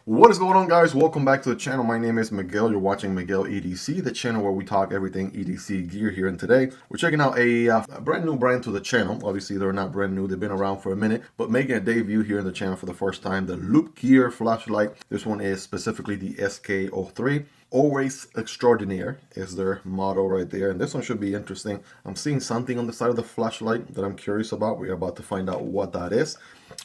What is going on, guys? Welcome back to the channel. My name is Miguel. You're watching Miguel EDC, the channel where we talk everything EDC gear here. And today we're checking out a brand new brand to the channel. Obviously, they're not brand new. They've been around for a minute, but making a debut here in the channel for the first time, the Loop Gear Flashlight. This one is specifically the SK03. Always extraordinaire is their motto right there. And this one should be interesting. I'm seeing something on the side of the flashlight that I'm curious about. We're about to find out what that is.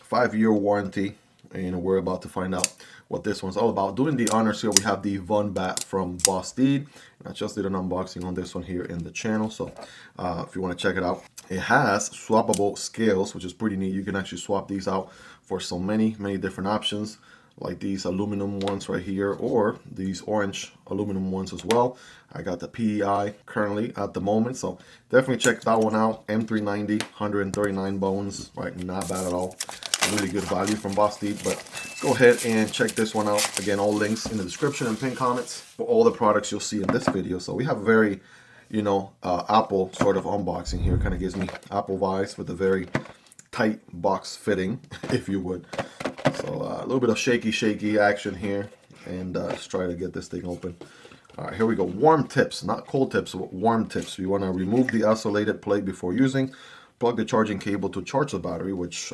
5-year warranty. And we're about to find out what this one's all about. Doing the honors here, we have the Vombat from Vosteed. I just did an unboxing on this one here in the channel, so if you want to check it out. It has swappable scales, which is pretty neat. You can actually swap these out for so many different options, like these aluminum ones right here, or these orange aluminum ones as well. I got the PEI currently at the moment, so definitely check that one out. M390, 139 bones, right? Not bad at all. Really good value from Vosteed, but let's go ahead and check this one out. Again, all links in the description and pinned comments for all the products you'll see in this video. So we have a very, Apple sort of unboxing here. Kind of gives me Apple vibes with a very tight box fitting, if you would. So a little bit of shaky action here, and let's try to get this thing open. All right, here we go. Warm tips, not cold tips, but warm tips. You want to remove the isolated plate before using. Plug the charging cable to charge the battery, which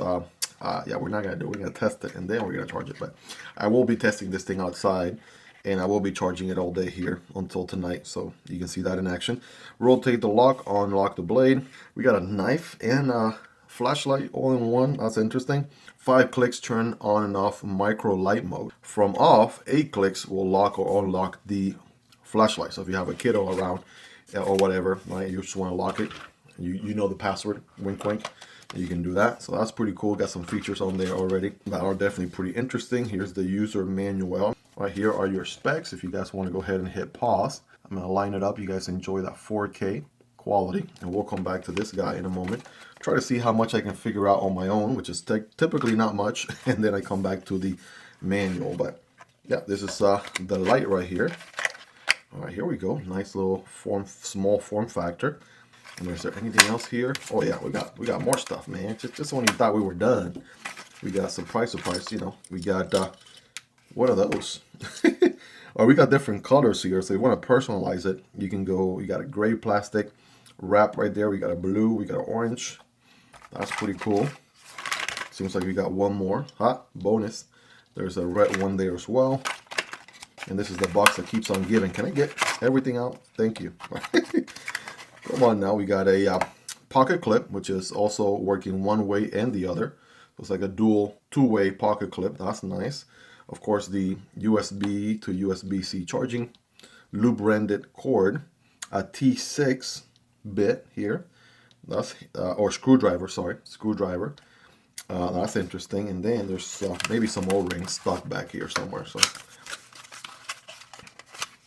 yeah, we're not gonna do. We're gonna test it and then we're gonna charge it. But I will be testing this thing outside, and I will be charging it all day here until tonight. So you can see that in action. Rotate the lock, unlock the blade. We got a knife and a flashlight all in one. That's interesting. 5 clicks turn on and off micro light mode. From off, 8 clicks will lock or unlock the flashlight. So if you have a kiddo around or whatever, right, you just want to lock it. You know the password. Wink, wink. You can do that. So that's pretty cool. Got some features on there already that are definitely pretty interesting. Here's the user manual. Right here are your specs. If you guys want to go ahead and hit pause, I'm going to line it up. You guys enjoy that 4K quality, and we'll come back to this guy in a moment. Try to see how much I can figure out on my own, which is typically not much, and then I come back to the manual. But yeah, this is the light right here. All right, here we go. Nice little small form factor. And is there anything else here? Oh yeah, we got more stuff, man. Just when you thought we were done, we got surprise. You know, we got what are those? Or we got different colors here. So if you want to personalize it, you can go. You got a gray plastic wrap right there. We got a blue. We got an orange. That's pretty cool. Seems like we got one more. Bonus. There's a red one there as well. And this is the box that keeps on giving. Can I get everything out? Thank you. Come on now, we got a pocket clip, which is also working one way and the other. So it's like a dual two-way pocket clip. That's nice. Of course, the USB to USB-C charging, loop-branded cord, a T6 bit here. That's or screwdriver, sorry, screwdriver. That's interesting. And then there's maybe some O-rings stuck back here somewhere. So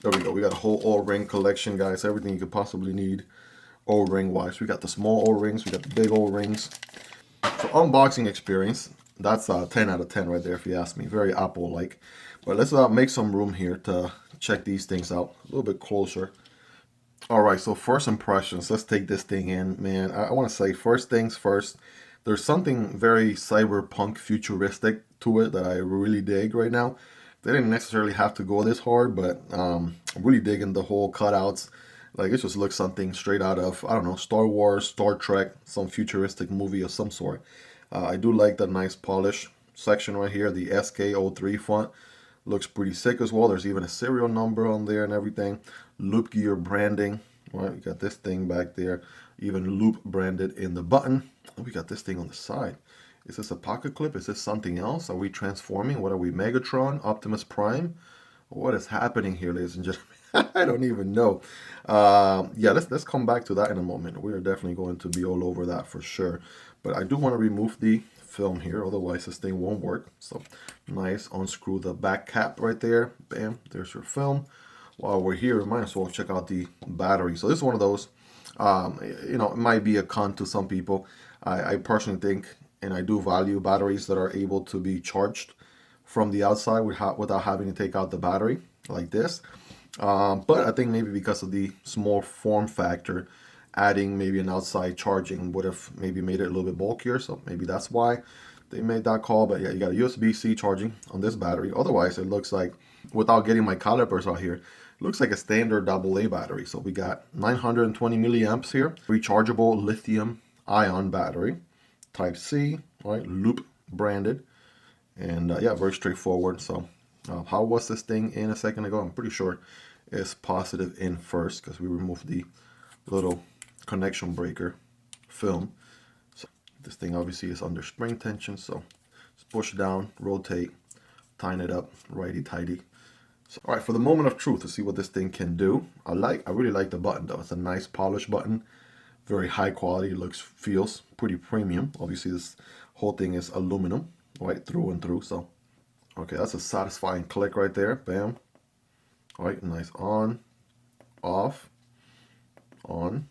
there we go. We got a whole O-ring collection, guys. Everything you could possibly need O-ring wise. We got the small O-rings, we got the big O-rings. So unboxing experience, that's 10 out of 10 right there if you ask me. Very Apple-like. But let's make some room here to check these things out a little bit closer. All right, so first impressions. Let's take this thing in, man. I want to say first things first. There's something very cyberpunk futuristic to it that I really dig right now. They didn't necessarily have to go this hard, but I'm really digging the whole cutouts. Like, it just looks something straight out of, I don't know, Star Wars, Star Trek, some futuristic movie of some sort. I do like the nice polish section right here. The SK03 font looks pretty sick as well. There's even a serial number on there and everything. LoopGear branding. Right, we got this thing back there. Even Loop branded in the button. And we got this thing on the side. Is this a pocket clip? Is this something else? Are we transforming? What are we, Megatron? Optimus Prime? What is happening here, ladies and gentlemen? I don't even know. Yeah, let's come back to that in a moment. We are definitely going to be all over that for sure. But I do want to remove the film here, otherwise this thing won't work. So nice, unscrew the back cap right there. Bam, there's your film. While we're here, we might as well check out the battery. So this is one of those, it might be a con to some people. I personally think, and I do value batteries that are able to be charged from the outside without having to take out the battery like this. But I think maybe because of the small form factor, adding maybe an outside charging would have maybe made it a little bit bulkier. So maybe that's why. they made that call, but yeah, you got a USB-C charging on this battery. Otherwise, it looks like, without getting my calipers out here, it looks like a standard AA battery. So we got 920 milliamps here, rechargeable lithium ion battery, type C, right, Loop branded, and yeah, very straightforward. So how was this thing in a second ago? I'm pretty sure it's positive in first because we removed the little connection breaker film. So this thing obviously is under spring tension, so just push down, rotate, tighten it up, righty-tighty. So, all right, for the moment of truth, to see what this thing can do. I really like the button though. It's a nice polished button, very high quality. Looks, feels pretty premium. Obviously, this whole thing is aluminum, right, through and through. So, okay, that's a satisfying click right there. Bam. All right, nice on, off, on,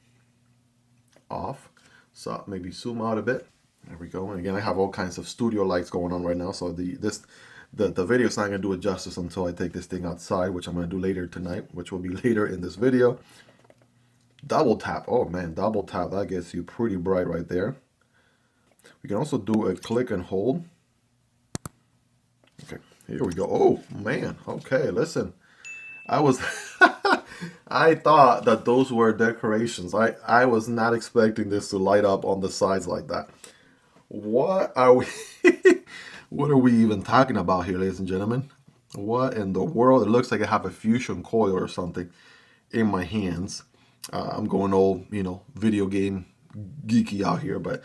off. So maybe zoom out a bit. There we go. And again, I have all kinds of studio lights going on right now, so the video is not going to do it justice until I take this thing outside, which I'm going to do later tonight, which will be later in this video. Double tap. Oh man, double tap. That gets you pretty bright right there. We can also do a click and hold. Okay, here we go. Oh man. Okay, listen. I thought that those were decorations. I was not expecting this to light up on the sides like that. What are we what are we even talking about here, ladies and gentlemen? What in the world? It looks like I have a fusion coil or something in my hands. I'm going old, you know, video game geeky out here, but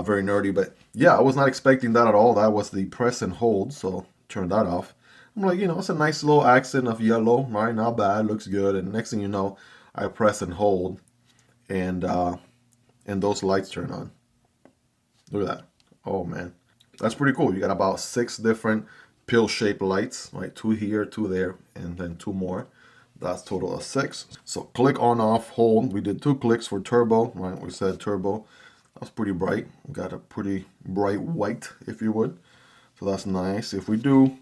very nerdy. But yeah, I was not expecting that at all. That was the press and hold, so turn that off. I'm like, you know, it's a nice little accent of yellow, right? Not bad, looks good. And next thing you know, I press and hold, and those lights turn on. Look at that. Oh man, that's pretty cool. You got about 6 different pill-shaped lights, right? 2 here, 2 there, and then 2 more. That's total of 6. So click on, off, hold. We did 2 clicks for turbo, right? We said turbo. That's pretty bright. We got a pretty bright white, if you would. So that's nice. If we do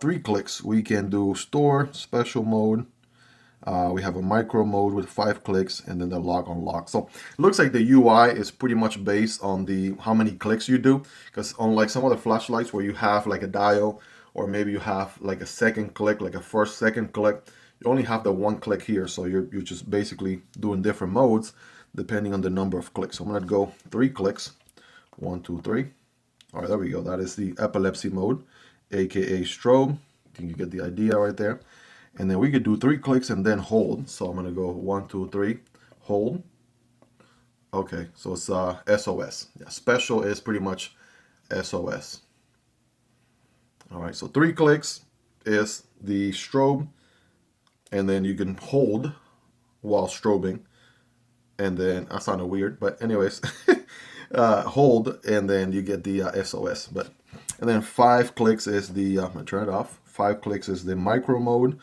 3 clicks, we can do store, special mode. We have a micro mode with 5 clicks, and then the lock unlock. So it looks like the UI is pretty much based on the how many clicks you do, because unlike some other flashlights where you have like a dial, or maybe you have like a second click, like a first, second click, you only have the 1 click here. So you're just basically doing different modes depending on the number of clicks. So I'm gonna go 3 clicks, 1, 2, 3. All right, there we go. That is the epilepsy mode, aka strobe. I think you get the idea right there. And then we could do 3 clicks and then hold. So I'm gonna go 1, 2, 3, hold. Okay, so it's SOS. Yeah, special is pretty much SOS. All right, so 3 clicks is the strobe, and then you can hold while strobing. And then that sounded weird, but anyways, hold, and then you get the SOS. And then 5 clicks is the I'm gonna turn it off. 5 clicks is the micro mode.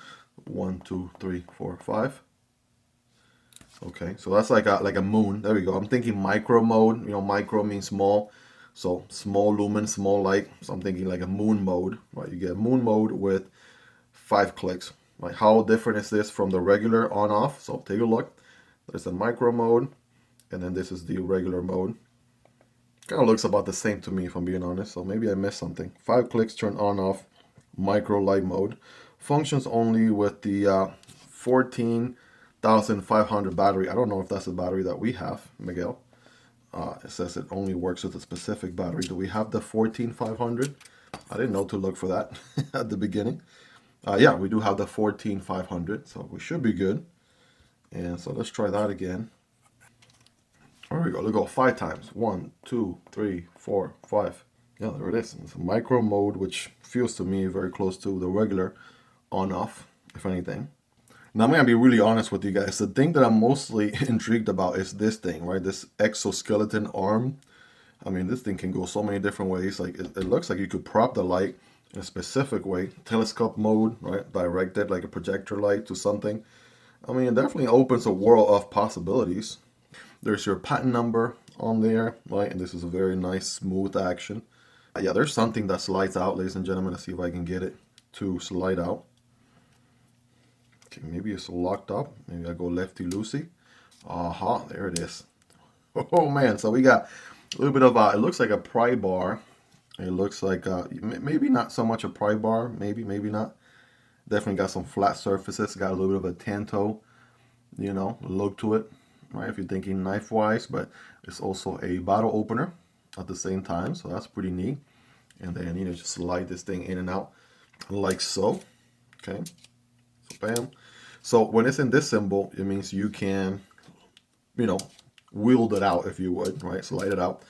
1, 2, 3, 4, 5. Okay, so that's like a moon. There we go. I'm thinking micro mode. You know, micro means small, so small lumen, small light. So I'm thinking like a moon mode, right? You get moon mode with 5 clicks. Like, how different is this from the regular on-off? So take a look. There's a micro mode, and then this is the regular mode. Kind of looks about the same to me, if I'm being honest. So maybe I missed something. 5 clicks, turn on-off, micro light mode. Functions only with the 14,500 battery. I don't know if that's the battery that we have, Miguel. It says it only works with a specific battery. Do we have the 14,500? I didn't know to look for that at the beginning. Yeah, we do have the 14,500, so we should be good. And so let's try that again. There we go. Let's go 5 times. 1, 2, 3, 4, 5. Yeah, there it is. It's a micro mode, which feels to me very close to the regular on-off, if anything. Now I'm gonna be really honest with you guys. The thing that I'm mostly intrigued about is this thing, right? This exoskeleton arm. I mean, this thing can go so many different ways. Like it looks like you could prop the light in a specific way. Telescope mode, right? Directed like a projector light to something. I mean, it definitely opens a world of possibilities. There's your patent number on there, right? And this is a very nice, smooth action. Yeah, there's something that slides out, ladies and gentlemen. Let's see if I can get it to slide out. Okay, maybe it's locked up. Maybe I go lefty-loosey. Aha, there it is. Oh man, so we got a little bit of it looks like a pry bar It looks like maybe not so much a pry bar, maybe not. Definitely got some flat surfaces, got a little bit of a tanto, you know, look to it, right? If you're thinking knife wise, but it's also a bottle opener at the same time, so that's pretty neat. And then, you know, just slide this thing in and out like so. Okay, so bam. So when it's in this symbol, it means you can, you know, wield it out, if you would, right? Slide it out.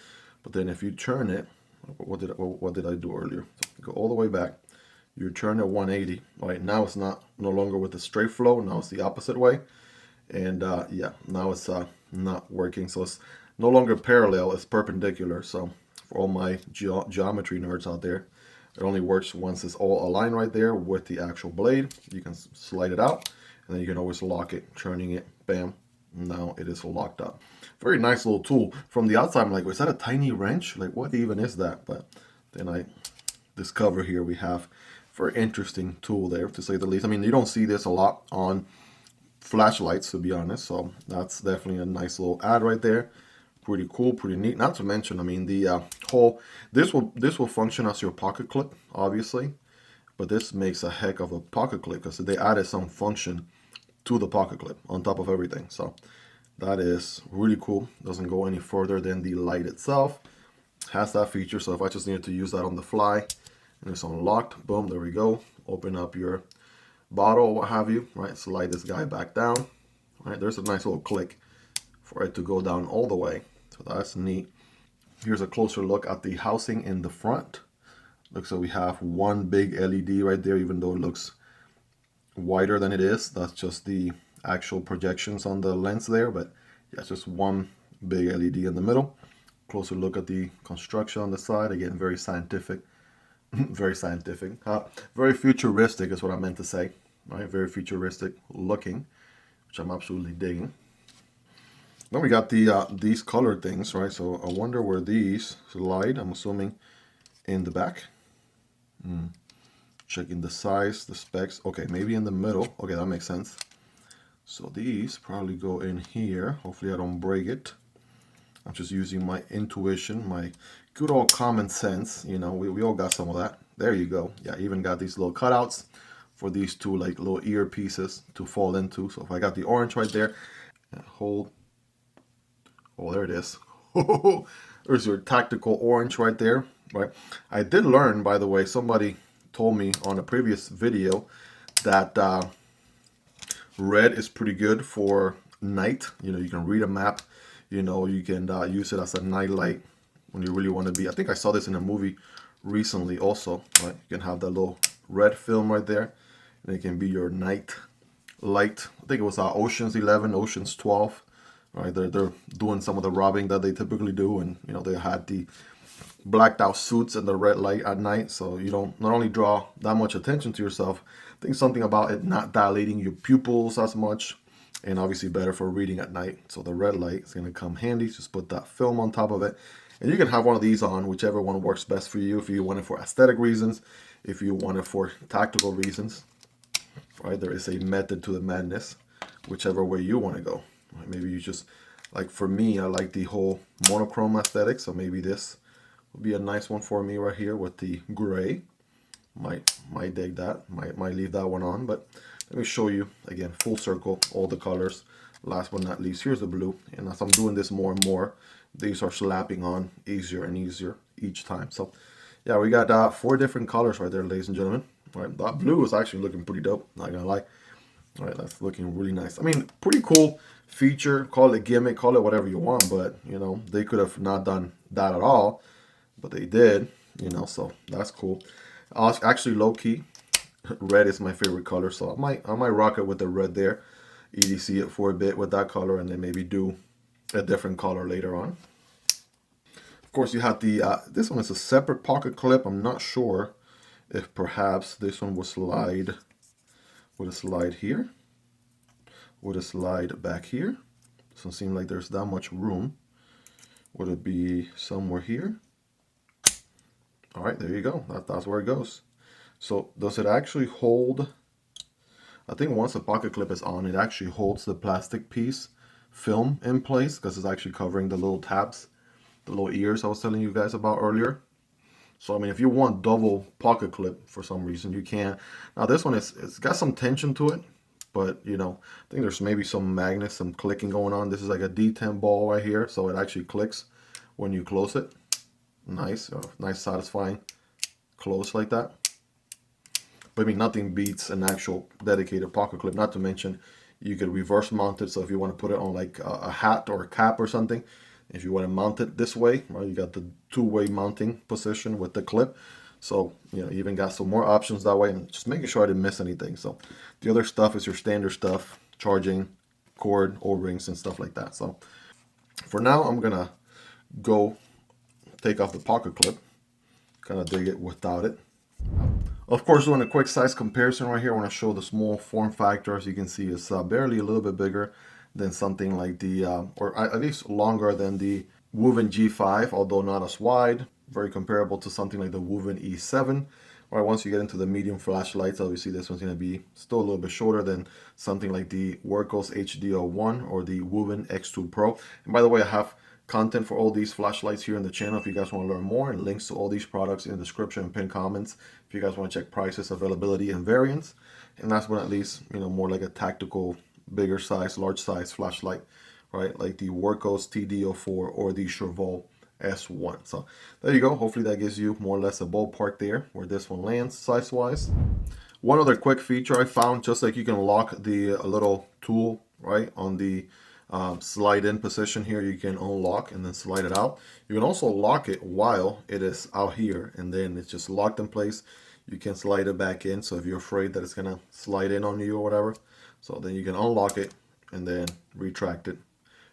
But then if you turn it, what did I do earlier? So go all the way back. You turn it 180. Right now, it's no longer with the straight flow. Now it's the opposite way. And yeah, now it's not working. So it's no longer parallel. It's perpendicular. So for all my geometry nerds out there, it only works once it's all aligned right there with the actual blade. You can slide it out, and then you can always lock it, turning it, bam. Now it is locked up. Very nice little tool. From the outside, I'm like, is that a tiny wrench? Like, what even is that? But then I discover here we have very interesting tool there, to say the least. I mean, you don't see this a lot on flashlights, to be honest. So that's definitely a nice little add right there. Pretty cool, pretty neat. Not to mention, I mean, the whole this will function as your pocket clip, obviously, but this makes a heck of a pocket clip because they added some function to the pocket clip on top of everything. So that is really cool. Doesn't go any further than the light itself. Has that feature. So if I just needed to use that on the fly and it's unlocked, boom, there we go. Open up your bottle or what have you, right? Slide this guy back down. Right, there's a nice little click for it to go down all the way. So that's neat. Here's a closer look at the housing in the front. Looks like we have one big LED right there, even though it looks wider than it is. That's just the actual projections on the lens there, but yeah, it's just one big LED in the middle. Closer look at the construction on the side. Again, very scientific. Very scientific. Very futuristic is what I meant to say. Right? Very futuristic looking, which I'm absolutely digging. Then we got the these colored things, right? So I wonder where these slide. I'm assuming in the back. Checking the size, the specs. Okay, maybe in the middle. Okay, that makes sense. So these probably go in here. Hopefully I don't break it. I'm just using my intuition, my good old common sense. You know, we all got some of that. There you go. Yeah, even got these little cutouts for these two like little ear pieces to fall into. So if I got the orange right there, hold. Oh, there it is. There's your tactical orange right there. Right. I did learn, by the way, somebody told me on a previous video that red is pretty good for night. You know, you can read a map. You know, you can use it as a night light when you really want to be. I think I saw this in a movie recently also. Right? You can have that little red film right there, and it can be your night light. I think it was Ocean's 11, Ocean's 12. Right? They're doing some of the robbing that they typically do, and you know they had the blacked out suits and the red light at night, so you don't not only draw that much attention to yourself. I think something about it not dilating your pupils as much, and obviously better for reading at night. So the red light is going to come handy. Just put that film on top of it, and you can have one of these on, whichever one works best for you. If you want it for aesthetic reasons, if you want it for tactical reasons, right? There is a method to the madness, whichever way you want to go. Right? Maybe you just, like for me, I like the whole monochrome aesthetic, so maybe this would be a nice one for me right here with the gray. Might dig that. Might leave that one on, but let me show you again, full circle, all the colors. Last but not least, here's the blue. And as I'm doing this more and more, these are slapping on easier and easier each time. So yeah, we got 4 different colors right there, ladies and gentlemen. All right, that blue is actually looking pretty dope, not gonna lie. All right, that's looking really nice. I mean, pretty cool feature. Call it gimmick, call it whatever you want, but you know, they could have not done that at all, but they did, you know, so that's cool. Actually, low-key, red is my favorite color, so I might rock it with the red there, EDC it for a bit with that color, and then maybe do a different color later on. Of course, you have the this one is a separate pocket clip. I'm not sure if perhaps this one will slide with a slide here, with a slide back here. Doesn't seem like there's that much room. Would it be somewhere here? All right, there you go. That's where it goes. So does it actually hold? I think once the pocket clip is on, it actually holds the plastic piece film in place because it's actually covering the little tabs, the little ears I was telling you guys about earlier. So I mean, if you want double pocket clip for some reason, you can. Now this one it's got some tension to it, but you know, I think there's maybe some magnets, some clicking going on. This is like a D10 ball right here, so it actually clicks when you close it. Nice, nice satisfying close like that. But I mean, nothing beats an actual dedicated pocket clip. Not to mention, you could reverse mount it. So if you want to put it on like a hat or a cap or something, if you want to mount it this way, right, you got the two-way mounting position with the clip. So, you know, you even got some more options that way, and just making sure I didn't miss anything. So the other stuff is your standard stuff, charging, cord, O-rings, and stuff like that. So for now, I'm going to go take off the pocket clip, kind of dig it without it. Of course, doing a quick size comparison right here, I want to show the small form factor. As you can see, it's barely a little bit bigger than something like the, or at least longer than the Wuben G5, although not as wide. Very comparable to something like the Wuben E7. All right, once you get into the medium flashlights, obviously this one's going to be still a little bit shorter than something like the Wurkkos HD01 or the Wuben X2 Pro. And by the way, I have content for all these flashlights here in the channel if you guys want to learn more, and links to all these products in the description and pinned comments if you guys want to check prices, availability, and variants. And last but not least, you know, more like a tactical, bigger size, large size flashlight, right? Like the Wurkkos TD04 or the Sharvol S1. So there you go. Hopefully that gives you more or less a ballpark there where this one lands size wise. One other quick feature I found, just like you can lock the little tool right on the slide in position here, you can unlock and then slide it out. You can also lock it while it is out here, and then it's just locked in place. You can slide it back in, so if you're afraid that it's gonna slide in on you or whatever, so then you can unlock it and then retract it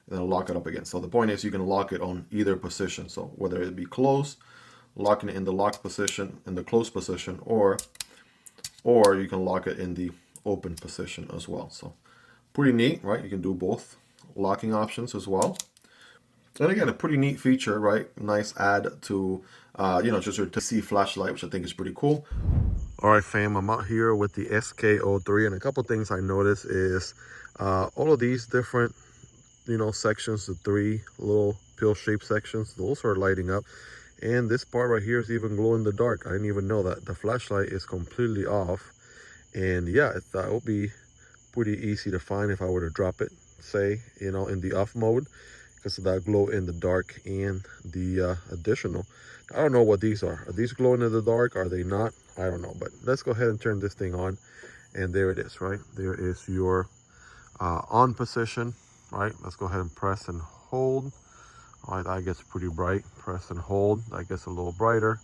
and then lock it up again. So the point is you can lock it on either position, so whether it be closed, locking it in the locked position, in the closed position, or you can lock it in the open position as well. So pretty neat, right? You can do both locking options as well. And again, a pretty neat feature, right? Nice add to, you know, just your TC flashlight, which I think is pretty cool. All right, fam, I'm out here with the SK03, and a couple things I noticed is all of these different, you know, sections, the three little pill-shaped sections, those are lighting up. And this part right here is even glow in the dark. I didn't even know that. The flashlight is completely off. And yeah, that would be pretty easy to find if I were to drop it, say, you know, in the off mode, because of that glow in the dark and the additional. I don't know what these are. Are these glowing in the dark? Are they not? I don't know. But let's go ahead and turn this thing on. And there it is, right? There is your on position, right? Let's go ahead and press and hold. All right, that gets pretty bright. Press and hold. That gets a little brighter.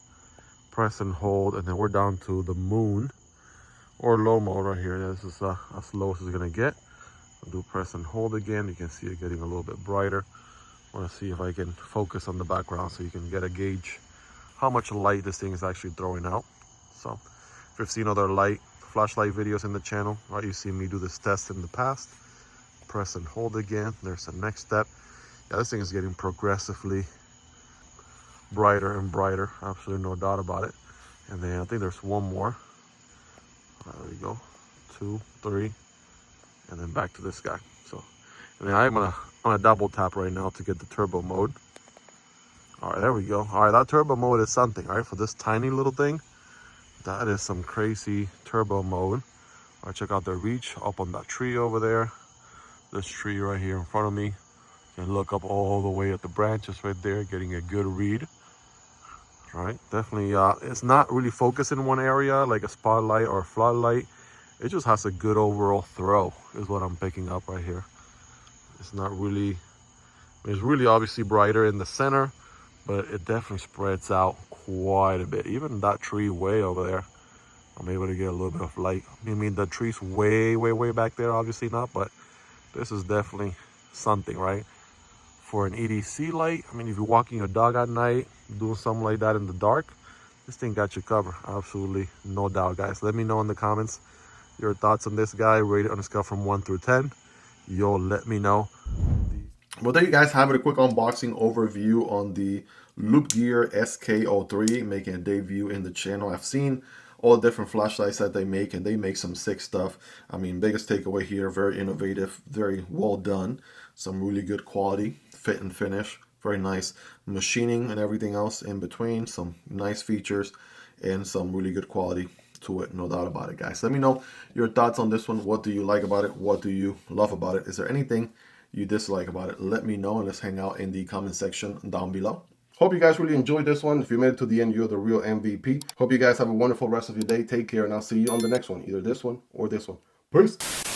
Press and hold. And then we're down to the moon or low mode right here. This is as low as it's going to get. I'll do press and hold again. You can see it getting a little bit brighter. I want to see if I can focus on the background so you can get a gauge how much light this thing is actually throwing out. So if you've seen other flashlight videos in the channel, right, you see me do this test in the past. Press and hold again. There's the next step. Yeah, this thing is getting progressively brighter and brighter. Absolutely no doubt about it. And then I think there's one more. There we go. 2, 3. And then back to this guy. So, and then I'm gonna double tap right now to get the turbo mode. All right, there we go. All right, that turbo mode is something, right? For this tiny little thing, that is some crazy turbo mode. All right, check out the reach up on that tree over there. This tree right here in front of me. You can look up all the way at the branches right there, getting a good read. All right, definitely, it's not really focused in one area like a spotlight or a floodlight. It just has a good overall throw is what I'm picking up right here. It's not really, it's really obviously brighter in the center, but it definitely spreads out quite a bit. Even that tree way over there, I'm able to get a little bit of light. I mean, the tree's way, way, way back there, obviously not, but this is definitely something, right? For an EDC light, I mean, if you're walking your dog at night, doing something like that in the dark, this thing got you covered. Absolutely, no doubt, guys. Let me know in the comments your thoughts on this guy, rated on a scale from 1 through 10. Yo, let me know. Well, there you guys have it. A quick unboxing overview on the Loop Gear SK03, making a debut in the channel. I've seen all the different flashlights that they make, and they make some sick stuff. I mean, biggest takeaway here, very innovative, very well done. Some really good quality, fit and finish, Very nice machining and everything else in between. Some nice features and some really good quality to it, no doubt about it, guys. Let me know your thoughts on this one. What do you like about it? What do you love about it? Is there anything you dislike about it? Let me know, and let's hang out in the comment section down below. Hope you guys really enjoyed this one. If you made it to the end, you're the real MVP. Hope you guys have a wonderful rest of your day. Take care, and I'll see you on the next one, either this one or this one. Peace.